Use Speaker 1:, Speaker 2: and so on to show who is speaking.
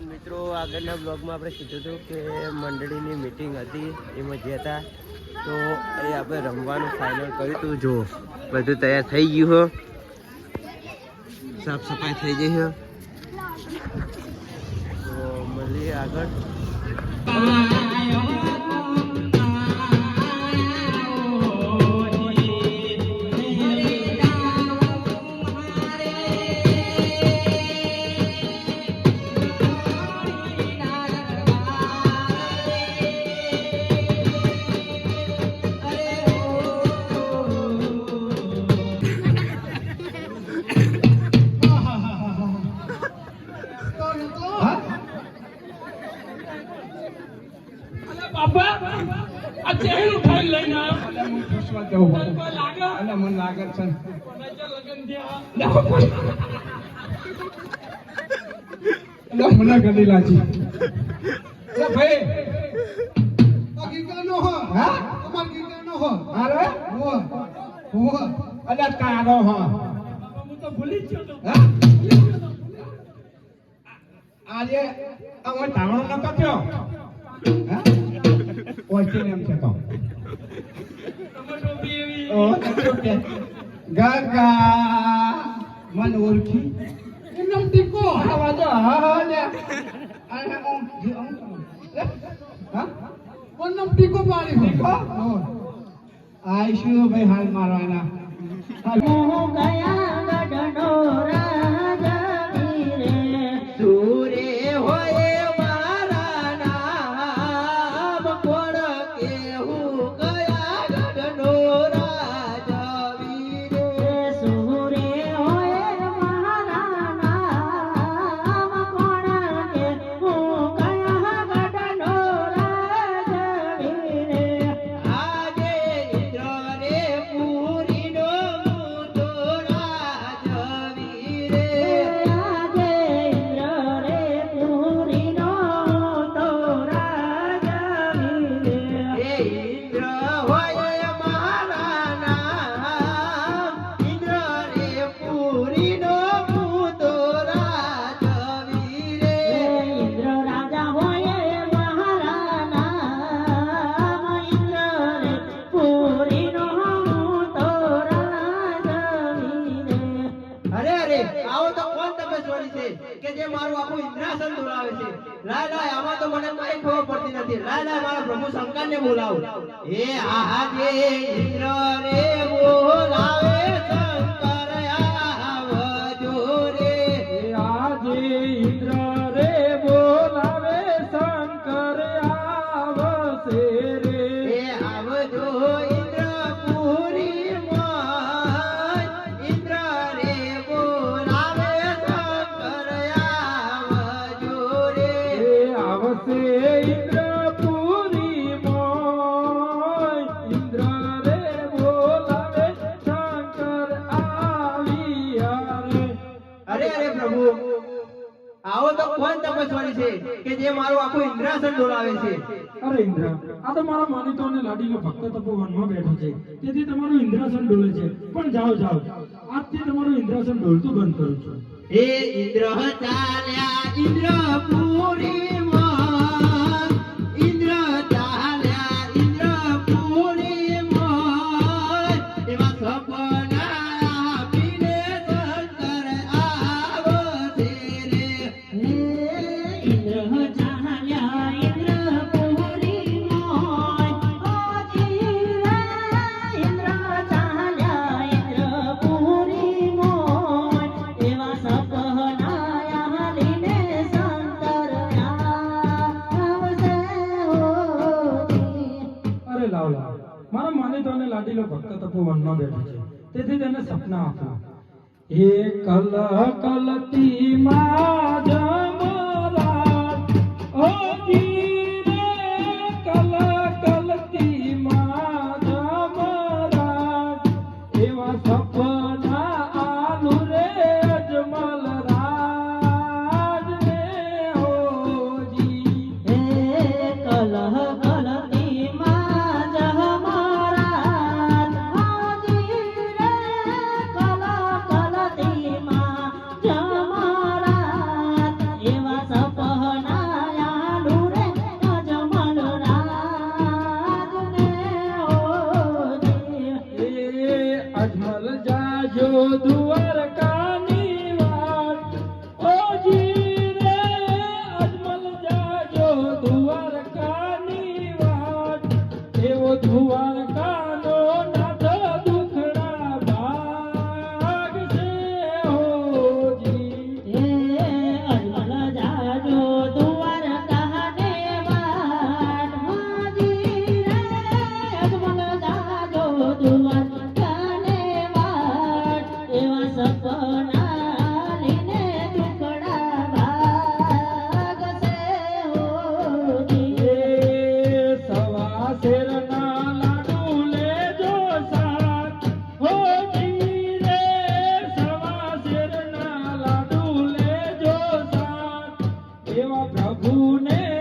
Speaker 1: મિત્રો આગળના બ્લોગમાં આપણે કીધું હતું કે મંડળીની મીટિંગ હતી એમાં જે હતા તો એ આપણે રમવાનું ફાઇનલ કર્યું હતું. જો બધું તૈયાર થઈ ગયું હો, સાફ સફાઈ થઈ ગઈ છે. તો મળીએ આગળ.
Speaker 2: મને ગડી લાજી ભાઈ
Speaker 3: ગીતા નો હો
Speaker 2: હા
Speaker 3: અમાર ગીતા નો હો
Speaker 2: અરે
Speaker 3: હો હો
Speaker 2: અલા તારો હો
Speaker 3: હું તો ભૂલી જ ગયો તો
Speaker 2: હા આજે અમે ધાવણો ન કાપ્યો હા ઓછી એમ છે તો ઓ ગગા મન ઓળખી
Speaker 3: એમ ટીકો
Speaker 2: આવા તો હા ને હા
Speaker 3: વનમ ટીકો પાડી
Speaker 2: ટીકો?
Speaker 3: હો
Speaker 2: આઈશું ભાઈ હાલ મારવાના
Speaker 1: સૂરે હોય મારા નામ કોણ કેવું કયા ગઢનો રાજવીર. આજે ઇન્દ્ર રે પૂરીનો મૂતો રાજવીર. એ ઇન્દ્ર હોય મારા નામ ઇન્દ્ર રે પૂરીનો મૂતો રાજવીર. અરે અરે આવો તો કોણ તમે છોડી છે કે જે મારું આખું ઇન્દ્રાસન દોડાવે છે. લાય લાય આમાં તો મને કઈ ખબર પડતી નથી. લાય લાય મારા પ્રભુ શંકરને બોલાવો. એ આજે ઇન્દ્ર રે બોલાવે શંકર આવજો રે.
Speaker 2: આજે ઇન્દ્ર રે બોલાવે શંકર આવશે રે
Speaker 1: એ આવજો ઇન્દ્રપુરી માં. ઇન્દ્ર રે બોલાવે શંકર આવજો રે.
Speaker 2: આવશે ઇન્દ્રપુરી મોય ઇન્દ્ર રે બોલાવે શંકર આવ્યા રે
Speaker 1: અરે અરે પ્રભુ આવો તો કોણ તપસ્વી છે કે જે મારું આખું ઇન્દ્રાસન ડોલાવે છે.
Speaker 2: અરે ઇન્દ્ર આ તો મારા માનીતો અને લાડીનો ભક્ત તપોવનમાં બેઠો છે તેથી તમારું ઇન્દ્રાસન ડોલે છે પણ જાઓ જાઓ આજથી તમારું ઇન્દ્રાસન ડોલતું બંધ કરું છું
Speaker 1: હે ઇન્દ્ર ચાલ્યા ઇન્દ્રપુરી માં. ઇન્દ્ર ચાલ્યા ઇન્દ્રપુરી માં. એવા સપના આપીને શંકર આવશે રે.
Speaker 2: અરે લાવ લાવ મારા માનીતો અને લાડીનો ભક્ત તપોવનમાં બેઠો છે તેથી તેને સપના આપ્યા હે કલ કલતી માં જમરાજ ઓ જીરે કલ કલતી માં જમરાજ એવા સપના આલુ રે અજમલ રાજ ને હોજી
Speaker 4: એવા
Speaker 2: પ્રભુને